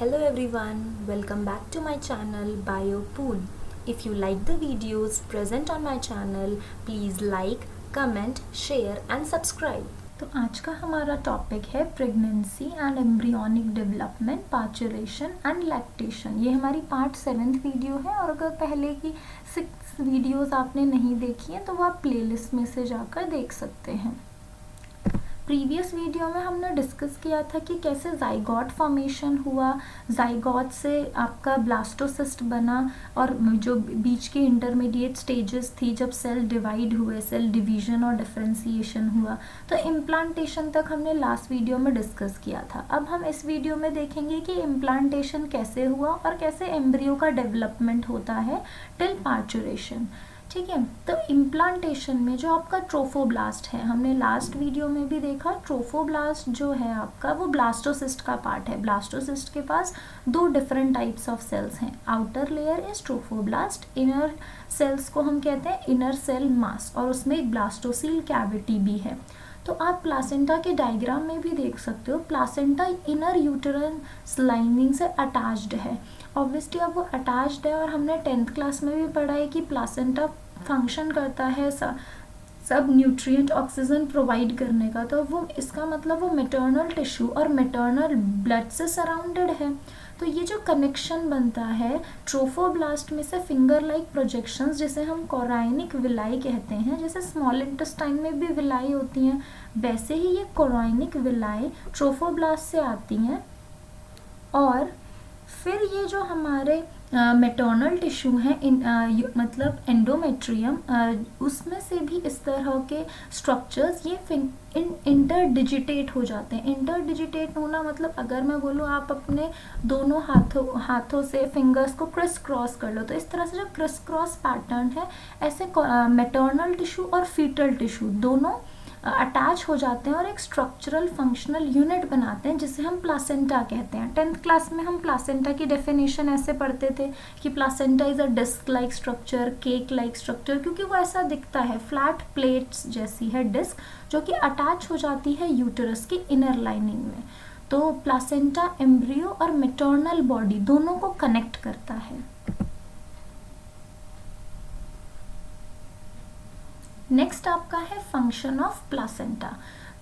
Hello everyone, welcome back to my channel BioPool. If you like the videos present on my channel, please like, comment, share and subscribe. तो आज का हमारा topic है pregnancy and embryonic development, parturition and lactation. ये हमारी part 7th video है और अगर पहले की 6 वीडियोस आपने नहीं देखी हैं तो वो आप प्लेलिस्ट में से जाकर देख सकते हैं। प्रीवियस वीडियो में हमने डिस्कस किया था कि कैसे जाइगोट फॉर्मेशन हुआ, जाइगोट से आपका ब्लास्टोसिस्ट बना और जो बीच की इंटरमीडिएट स्टेजेस थी जब सेल डिवाइड हुए, सेल डिवीजन और डिफरेंशिएशन हुआ, तो इम्प्लांटेशन तक हमने लास्ट वीडियो में डिस्कस किया था। अब हम इस वीडियो में देखेंगे कि इम्प्लांटेशन कैसे हुआ और कैसे एम्ब्रियो का डेवलपमेंट होता है टिल पार्चुरेशन। ठीक है, तो इम्प्लांटेशन में जो आपका ट्रोफोब्लास्ट है, हमने लास्ट वीडियो में भी देखा, ट्रोफोब्लास्ट जो है आपका वो ब्लास्टोसिस्ट का पार्ट है। ब्लास्टोसिस्ट के पास 2 डिफरेंट टाइप्स ऑफ सेल्स हैं। Outer layer is trophoblast, inner cells को हम कहते हैं इनर सेल मास, और उसमें एक ब्लास्टोसील कैविटी भी है। तो आप प्लासेंटा के डायग्राम में भी देख सकते हो, प्लासेंटा इनर यूटेरन लाइनिंग से अटैच्ड है। ऑब्वियसली अब वो अटैच्ड है और हमने 10th क्लास में भी पढ़ा है कि प्लासेंटा फंक्शन करता है सब न्यूट्रिएंट ऑक्सीजन प्रोवाइड करने का, तो वो इसका मतलब वो मैटरनल टिश्यू और मैटरनल ब्लड से सराउंडेड है। तो ये जो कनेक्शन बनता है ट्रोफोब्लास्ट में से फिंगर लाइक प्रोजेक्शंस, जिसे हम कोराइनिक विलाई कहते हैं, जैसे स्मॉल इंटेस्टाइन में भी विलाई होती हैं, वैसे ही ये कोराइनिक विलाई ट्रोफोब्लास्ट से आती हैं। और फिर ये जो हमारे मैटरनल टिश्यू हैं मतलब एंडोमेट्रियम, उसमें से भी इस तरह के स्ट्रक्चर्स ये इंटरडिजिटेट हो जाते हैं। इंटरडिजिटेट होना मतलब अगर मैं बोलूँ आप अपने दोनों हाथों से फिंगर्स को क्रिस क्रॉस कर लो, तो इस तरह से जो क्रिस क्रॉस पैटर्न है, ऐसे मैटरनल टिश्यू और फीटल टिश्यू दोनों अटैच हो जाते हैं और एक स्ट्रक्चरल फंक्शनल यूनिट बनाते हैं जिसे हम प्लासेंटा कहते हैं। 10th क्लास में हम प्लासेंटा की डेफिनेशन ऐसे पढ़ते थे कि placenta is a disc like structure, cake like structure, क्योंकि वो ऐसा दिखता है, फ्लैट प्लेट्स जैसी है डिस्क जो कि अटैच हो जाती है यूटेरस की इनर लाइनिंग में। तो प्लासेंटा एम्ब्रियो और मैटरनल बॉडी दोनों को कनेक्ट करता है। नेक्स्ट आपका है फंक्शन ऑफ प्लासेंटा।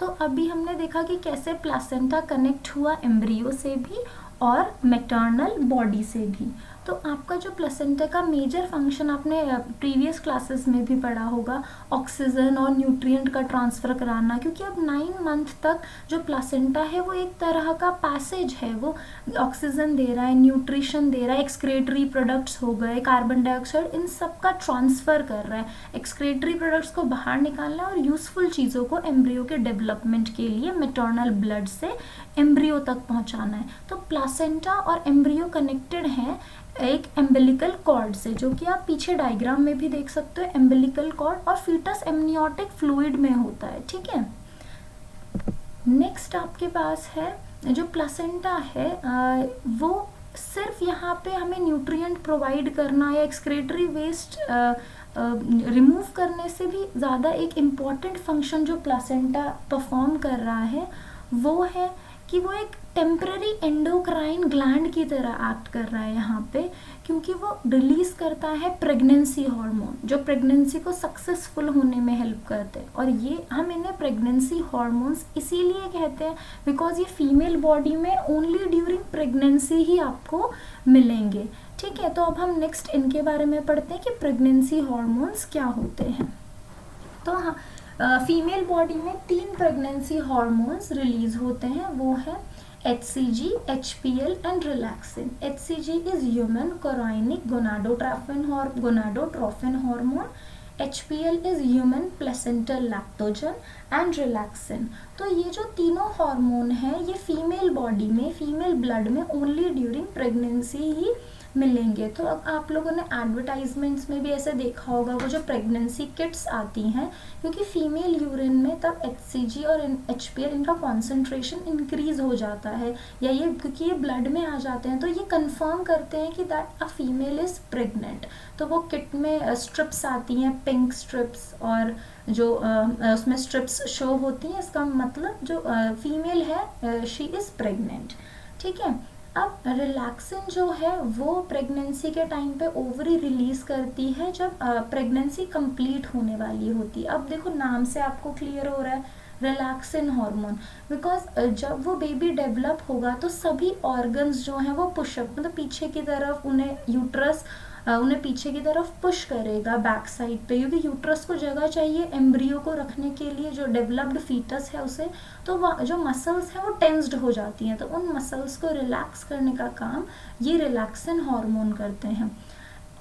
तो अभी हमने देखा कि कैसे प्लासेंटा कनेक्ट हुआ एम्ब्रियो से भी और मैटरनल बॉडी से भी। तो आपका जो प्लासेंटा का मेजर फंक्शन आपने प्रीवियस क्लासेस में भी पढ़ा होगा, ऑक्सीजन और न्यूट्रिएंट का ट्रांसफ़र कराना, क्योंकि अब 9 मंथ तक जो प्लासेंटा है वो एक तरह का पैसेज है, वो ऑक्सीजन दे रहा है, न्यूट्रिशन दे रहा है, एक्सक्रेटरी प्रोडक्ट्स हो गए, कार्बन डाइऑक्साइड, इन सब का ट्रांसफ़र कर रहा है। एक्सक्रेटरी प्रोडक्ट्स को बाहर निकालना और यूज़फुल चीज़ों को एम्ब्रियो के डेवलपमेंट के लिए मैटरनल ब्लड से एम्ब्रियो तक पहुँचाना है। तो प्लासेंटा और एम्ब्रियो कनेक्टेड हैं एक एम्बिलिकल कॉर्ड से, जो कि आप पीछे डायग्राम में भी देख सकते हो। एम्बिलिकल कॉर्ड और फीटस एमनियोटिक फ्लूइड में होता है। ठीक है, नेक्स्ट आपके पास है जो प्लासेंटा है, वो सिर्फ यहाँ पे हमें न्यूट्रिएंट प्रोवाइड करना या एक्सक्रेटरी वेस्ट रिमूव करने से भी ज़्यादा एक इम्पॉर्टेंट फंक्शन जो प्लासेंटा परफॉर्म कर रहा है वो है कि वो एक टेम्पररी एंडोक्राइन ग्लैंड की तरह एक्ट कर रहा है यहाँ पे, क्योंकि वो रिलीज करता है प्रेगनेंसी हार्मोन जो प्रेगनेंसी को सक्सेसफुल होने में हेल्प करते हैं। और ये हम इन्हें प्रेगनेंसी हार्मोन्स इसीलिए कहते हैं बिकॉज ये फीमेल बॉडी में ओनली ड्यूरिंग प्रेगनेंसी ही आपको मिलेंगे। ठीक है, तो अब हम नेक्स्ट इनके बारे में पढ़ते हैं कि प्रेगनेंसी हार्मोन्स क्या होते हैं। तो हाँ, फीमेल बॉडी में 3 प्रेगनेंसी हार्मोन्स रिलीज होते हैं, वो है HCG, HPL and relaxin. HCG is human chorionic gonadotrophin hormone, HPL is human placental lactogen and relaxin. तो ये जो तीनों हार्मोन हैं ये फीमेल बॉडी में, फीमेल ब्लड में ओनली ड्यूरिंग प्रेगनेंसी ही मिलेंगे। तो अब आप लोगों ने एडवर्टाइजमेंट्स में भी ऐसे देखा होगा, वो जो प्रेगनेंसी किट्स आती हैं, क्योंकि फीमेल यूरिन में तब HCG और HPL इनका कॉन्सेंट्रेशन इंक्रीज हो जाता है, या ये क्योंकि ये ब्लड में आ जाते हैं तो ये कंफर्म करते हैं कि that a female is pregnant. तो वो किट में स्ट्रिप्स आती हैं, पिंक स्ट्रिप्स, और जो उसमें स्ट्रिप्स शो होती हैं, इसका मतलब जो फीमेल है शी इज़ प्रेग्नेंट। ठीक है, अब रिलैक्सिन जो है वो प्रेगनेंसी के टाइम पे ओवरी रिलीज करती है जब प्रेगनेंसी कंप्लीट होने वाली होती है। अब देखो नाम से आपको क्लियर हो रहा है रिलैक्सिन हार्मोन, बिकॉज जब वो बेबी डेवलप होगा तो सभी ऑर्गन्स जो हैं वो पुशअप मतलब पीछे की तरफ उन्हें यूट्रस उन्हें पीछे की तरफ पुश करेगा बैक साइड पे, क्योंकि यूट्रस को जगह चाहिए एम्ब्रियो को रखने के लिए, जो डेवलप्ड फीटस है उसे। तो जो मसल्स हैं वो टेंस्ड हो जाती हैं, तो उन मसल्स को रिलैक्स करने का काम ये रिलैक्सिन हार्मोन करते हैं।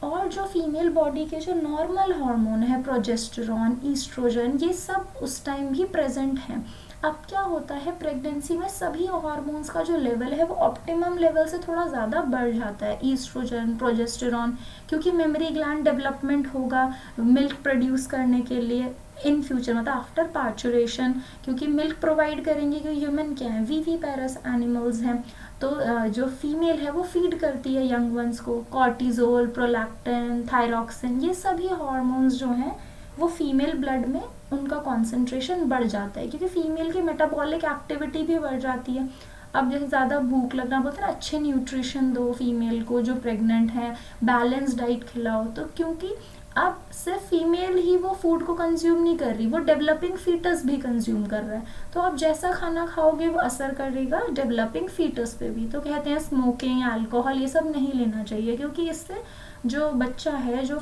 और जो फीमेल बॉडी के जो नॉर्मल हार्मोन है प्रोजेस्टेरॉन, ईस्ट्रोजन, ये सब उस टाइम भी प्रेजेंट हैं। अब क्या होता है प्रेगनेंसी में सभी हार्मोन्स का जो लेवल है वो ऑप्टिमम लेवल से थोड़ा ज़्यादा बढ़ जाता है। ईस्ट्रोजन, प्रोजेस्टेरॉन, क्योंकि मेमोरी ग्लैंड डेवलपमेंट होगा मिल्क प्रोड्यूस करने के लिए इन फ्यूचर, मतलब आफ्टर पार्चुरेशन, क्योंकि मिल्क प्रोवाइड करेंगे, क्योंकि ह्यूमन क्या है विविपेरस एनिमल्स हैं। तो जो फीमेल है वो फीड करती है यंग वंस को। कॉर्टिजोल, प्रोलैक्टिन, थायरॉक्सिन, ये सभी हार्मोन्स जो हैं वो फीमेल ब्लड में उनका कॉन्सेंट्रेशन बढ़ जाता है, क्योंकि फीमेल की मेटाबॉलिक एक्टिविटी भी बढ़ जाती है। अब जैसे ज़्यादा भूख लगना, बोलते हैं ना अच्छे न्यूट्रिशन दो फीमेल को जो प्रेग्नेंट है, बैलेंस डाइट खिलाओ, तो क्योंकि अब सिर्फ फीमेल ही वो फूड को कंज्यूम नहीं कर रही, वो डेवलपिंग फीटस भी कंज्यूम कर रहा है। तो आप जैसा खाना खाओगे वो असर करेगा डेवलपिंग फीटस पे भी। तो कहते हैं स्मोकिंग, अल्कोहल, ये सब नहीं लेना चाहिए, क्योंकि इससे जो बच्चा है, जो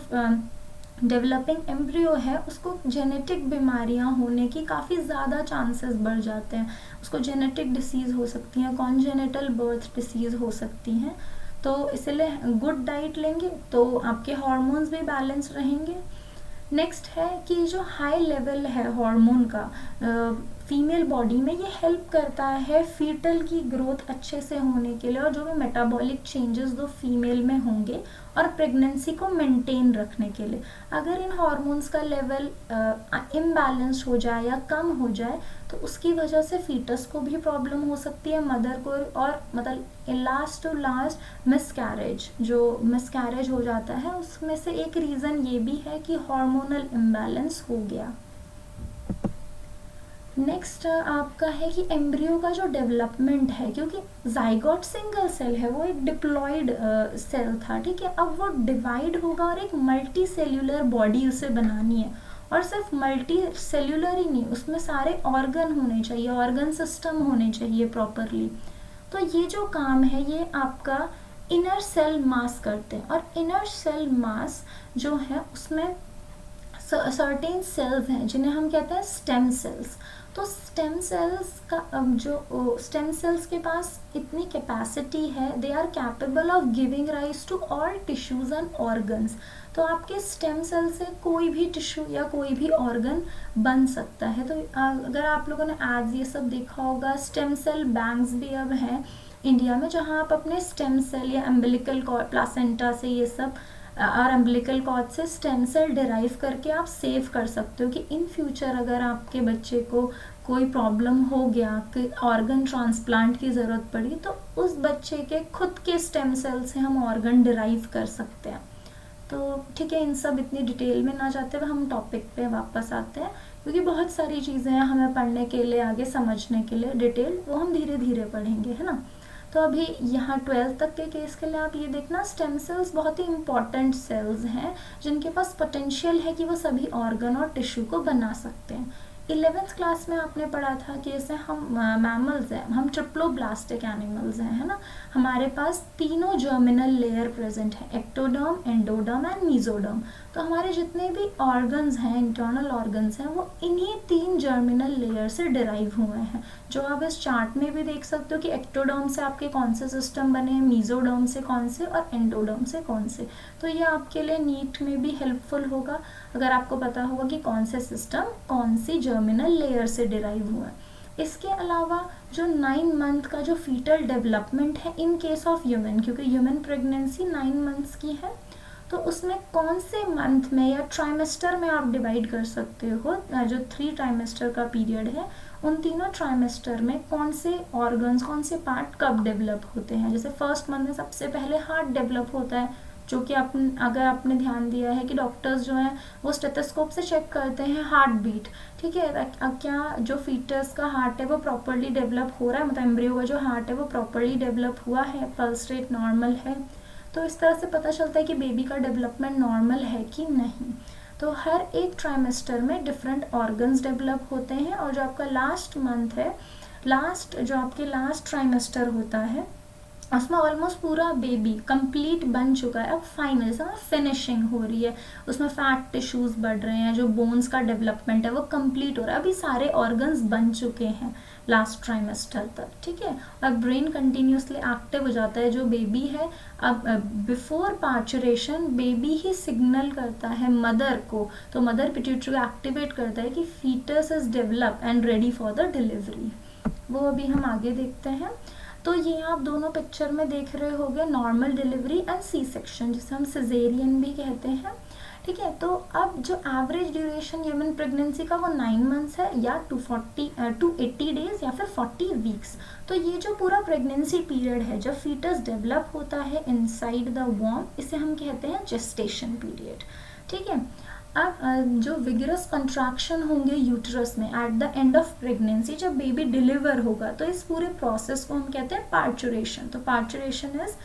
डेवलपिंग एम्ब्रियो है, उसको जेनेटिक बीमारियां होने की काफ़ी ज़्यादा चांसेस बढ़ जाते हैं। उसको जेनेटिक डिसीज़ हो सकती हैं, कॉन्जेनिटल बर्थ डिसीज़ हो सकती हैं। तो इसलिए गुड डाइट लेंगे तो आपके हार्मोन्स भी बैलेंस रहेंगे। नेक्स्ट है कि जो हाई लेवल है हार्मोन का फीमेल बॉडी में, ये हेल्प करता है फीटल की ग्रोथ अच्छे से होने के लिए, और जो भी मेटाबॉलिक चेंजेस जो फीमेल में होंगे और प्रेगनेंसी को मेंटेन रखने के लिए। अगर इन हार्मोन्स का लेवल इम्बैलेंस हो जाए या कम हो जाए तो उसकी वजह से फीटस को भी प्रॉब्लम हो सकती है, मदर को, और मतलब लास्ट टू लास्ट मिसकैरेज, जो मिसकैरेज हो जाता है उसमें से एक रीज़न ये भी है कि हार्मोनल इम्बैलेंस हो गया। नेक्स्ट आपका है कि एम्ब्रियो का जो डेवलपमेंट है, क्योंकि जाइगोट सिंगल सेल है, वो एक डिप्लॉयड सेल था, ठीक है। अब वो डिवाइड होगा और एक मल्टी सेल्यूलर बॉडी उसे बनानी है, और सिर्फ मल्टी सेल्यूलर ही नहीं, उसमें सारे ऑर्गन होने चाहिए, ऑर्गन सिस्टम होने चाहिए प्रॉपरली। तो ये जो काम है ये आपका इनर सेल मास करते हैं, और इनर सेल मास जो है उसमें सर्टेन सेल्स हैं जिन्हें हम कहते हैं स्टेम सेल्स। तो स्टेम सेल्स का जो स्टेम सेल्स के पास इतनी कैपेसिटी है, they are capable of giving rise to all tissues and organs. तो आपके स्टेम सेल से कोई भी टिश्यू या कोई भी ऑर्गन बन सकता है। तो अगर आप लोगों ने एड्स ये सब देखा होगा, स्टेम सेल बैंक्स भी अब हैं इंडिया में, जहाँ आप अपने स्टेम सेल या अम्बिलिकल प्लासेंटा से ये सब और अम्बिलिकल कॉर्ड से स्टेम सेल डिराइव करके आप सेव कर सकते हो, कि इन फ्यूचर अगर आपके बच्चे को कोई प्रॉब्लम हो गया, कि ऑर्गन ट्रांसप्लांट की ज़रूरत पड़ी, तो उस बच्चे के खुद के स्टेम सेल से हम ऑर्गन डिराइव कर सकते हैं। तो ठीक है, इन सब इतनी डिटेल में ना जाते हुए हम टॉपिक पे वापस आते हैं, क्योंकि बहुत सारी चीज़ें हैं हमें पढ़ने के लिए, आगे समझने के लिए डिटेल, वो हम धीरे धीरे पढ़ेंगे, है ना। तो अभी यहाँ 12th तक के केस के लिए आप ये देखना, स्टेम सेल्स बहुत ही इंपॉर्टेंट सेल्स हैं जिनके पास पोटेंशियल है कि वो सभी ऑर्गन और टिश्यू को बना सकते हैं। 11th क्लास में आपने पढ़ा था कि जैसे हम मैमल्स हैं, हम ट्रिप्लोब्लास्टिक एनिमल्स हैं, है ना। हमारे पास तीनों जर्मिनल लेयर प्रेजेंट है, एक्टोडर्म, एंडोडर्म एंड मीजोडर्म। तो हमारे जितने भी ऑर्गन्स हैं, इंटरनल ऑर्गन्स हैं, वो इन्हीं 3 जर्मिनल लेयर से डिराइव हुए हैं, जो आप इस चार्ट में भी देख सकते हो कि एक्टोडर्म से आपके कौन से सिस्टम बने हैं, मीजोडर्म से कौन से, और एंडोडर्म से कौन से। तो ये आपके लिए नीट में भी हेल्पफुल होगा अगर आपको पता होगा कि कौन से सिस्टम कौन सी जर्मिनल लेयर से डिराइव हुआ है। इसके अलावा जो 9 मंथ का जो फीटल डेवलपमेंट है इन केस ऑफ ह्यूमन, क्योंकि ह्यूमन प्रेगनेंसी 9 मंथ्स की है, तो उसमें कौन से मंथ में या ट्राइमेस्टर में आप डिवाइड कर सकते हो। जो 3 ट्राइमेस्टर का पीरियड है, उन तीनों ट्राइमेस्टर में कौन से ऑर्गन्स, कौन से पार्ट कब डेवलप होते हैं। जैसे फर्स्ट मंथ में सबसे पहले हार्ट डेवलप होता है, जो कि अगर आपने ध्यान दिया है कि डॉक्टर्स जो हैं वो स्टेथोस्कोप से चेक करते हैं हार्ट बीट, ठीक है, क्या जो फीटस का हार्ट है वो प्रॉपरली डेवलप हो रहा है, मतलब एम्ब्रियो का जो हार्ट है वो प्रॉपरली डेवलप हुआ है, पल्स रेट नॉर्मल है। तो इस तरह से पता चलता है कि बेबी का डेवलपमेंट नॉर्मल है कि नहीं। तो हर एक ट्राइमेस्टर में डिफरेंट ऑर्गन्स डेवलप होते हैं, और जो आपका लास्ट मंथ है, जो आपके लास्ट ट्राइमेस्टर होता है, उसमें ऑलमोस्ट पूरा बेबी कंप्लीट बन चुका है। अब फाइनल फिनिशिंग हो रही है, उसमें फैट टिश्यूज बढ़ रहे हैं, जो बोन्स का डेवलपमेंट है वो कंप्लीट हो रहा है, अभी सारे ऑर्गन्स बन चुके हैं लास्ट ट्राइमेस्टर तक, ठीक है। और ब्रेन कंटिन्यूसली एक्टिव हो जाता है। जो बेबी है, अब बिफोर पार्चुरेशन बेबी ही सिग्नल करता है मदर को, तो मदर पिट्यूटरी को एक्टिवेट करता है कि foetus is develop and ready for the delivery. वो अभी हम आगे देखते हैं। तो ये आप दोनों पिक्चर में देख रहे होंगे normal delivery and C section, जिसे हम सिजेरियन भी कहते हैं, ठीक है। तो अब जो एवरेज ड्यूरेशन ह्यूमन प्रेगनेंसी का वो 9 मंथ्स है, या 280 डेज या फिर 40 वीक्स। तो ये जो पूरा प्रेगनेंसी पीरियड है, जब फीटस डेवलप होता है इनसाइड द वॉर्म, इसे हम कहते हैं जेस्टेशन पीरियड, ठीक है। अब जो विगरस कंट्रैक्शन होंगे यूट्रस में at the end of pregnancy, जब बेबी डिलीवर होगा, तो इस पूरे प्रोसेस को हम कहते हैं पार्चुरेशन। तो parturition is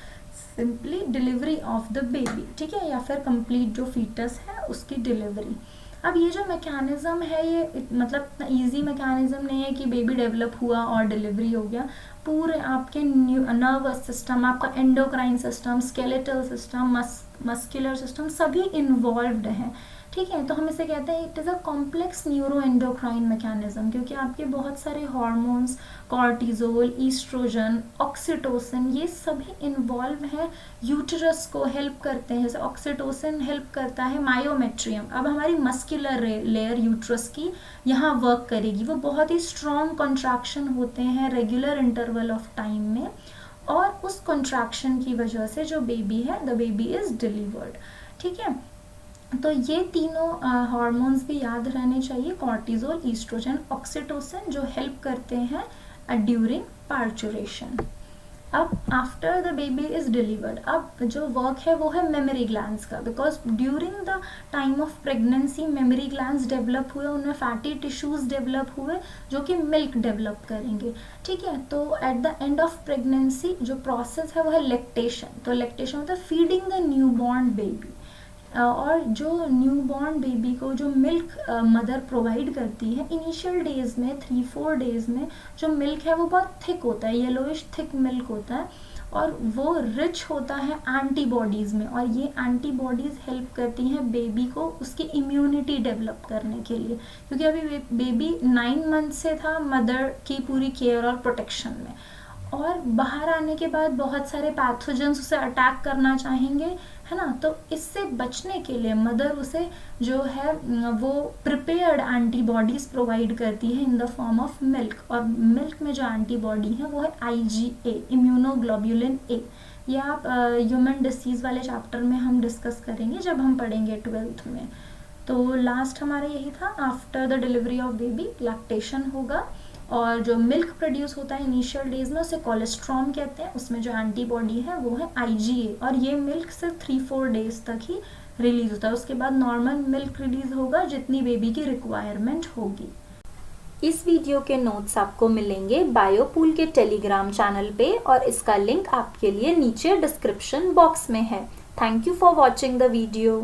simply delivery of the baby, ठीक है, या फिर कंप्लीट जो फीटस है उसकी डिलीवरी। अब ये जो मैकेनिज्म है, ये मतलब इतना ईजी मैकेनिज्म नहीं है कि बेबी डेवलप हुआ और डिलीवरी हो गया। पूरे आपके नर्वस सिस्टम, आपका endocrine system, skeletal system, muscular system सभी इन्वॉल्व्ड हैं, ठीक है। तो हम इसे कहते हैं it is a complex neuro endocrine mechanism, क्योंकि आपके बहुत सारे हार्मोन्स, कॉर्टिजोल, ईस्ट्रोजन, ऑक्सीटोसिन, ये सभी इन्वॉल्व हैं, यूटरस को हेल्प करते हैं। जैसे ऑक्सीटोसिन हेल्प करता है मायोमेट्रियम, अब हमारी मस्कुलर लेयर यूटरस की यहाँ वर्क करेगी, वो बहुत ही स्ट्रॉन्ग कॉन्ट्रैक्शन होते हैं रेगुलर इंटरवल ऑफ टाइम में, और उस कॉन्ट्रैक्शन की वजह से जो बेबी है, द बेबी इज डिलीवर्ड, ठीक है। तो ये तीनों हार्मोन्स भी याद रहने चाहिए, कॉर्टिजोल, ईस्ट्रोजन, ऑक्सीटोसिन, जो हेल्प करते हैं ड्यूरिंग पार्चुरेशन। अब after the baby is delivered, अब जो वर्क है वो है मेमोरी ग्लैंड्स का, because during the time of pregnancy mammary glands develop हुए, उनमें फैटी टिश्यूज डेवलप हुए जो कि मिल्क डेवलप करेंगे, ठीक है। तो at the end of pregnancy जो प्रोसेस है वो है लैक्टेशन। तो लैक्टेशन होता है feeding the new born baby, और जो न्यूबॉर्न बेबी को जो मिल्क मदर प्रोवाइड करती है इनिशियल डेज में, 3-4 डेज में, जो मिल्क है वो बहुत थिक होता है, येलोइश थिक मिल्क होता है, और वो रिच होता है एंटीबॉडीज़ में, और ये एंटीबॉडीज़ हेल्प करती हैं बेबी को उसकी इम्यूनिटी डेवलप करने के लिए, क्योंकि अभी बेबी 9 मंथ से था मदर की पूरी केयर और प्रोटेक्शन में, और बाहर आने के बाद बहुत सारे पैथोजेंस उसे अटैक करना चाहेंगे, है ना। तो इससे बचने के लिए मदर उसे जो है वो प्रिपेयर्ड एंटीबॉडीज़ प्रोवाइड करती है in the form of milk, और मिल्क में जो एंटीबॉडी है वो है IgA, इम्यूनोग्लोबुलिन A। ये आप ह्यूमन डिसीज़ वाले चैप्टर में हम डिस्कस करेंगे जब हम पढ़ेंगे 12th में। तो लास्ट हमारा यही था, after the delivery of baby lactation होगा, और जो मिल्क प्रोड्यूस होता है इनिशियल डेज में उसे कोलेस्ट्रॉम कहते हैं, उसमें जो एंटीबॉडी है वो है IgA, और ये मिल्क सिर्फ 3-4 डेज तक ही रिलीज होता है, उसके बाद नॉर्मल मिल्क रिलीज होगा जितनी बेबी की रिक्वायरमेंट होगी। इस वीडियो के नोट्स आपको मिलेंगे बायोपूल के टेलीग्राम चैनल पे, और इसका लिंक आपके लिए नीचे डिस्क्रिप्शन बॉक्स में है। Thank you for watching the video.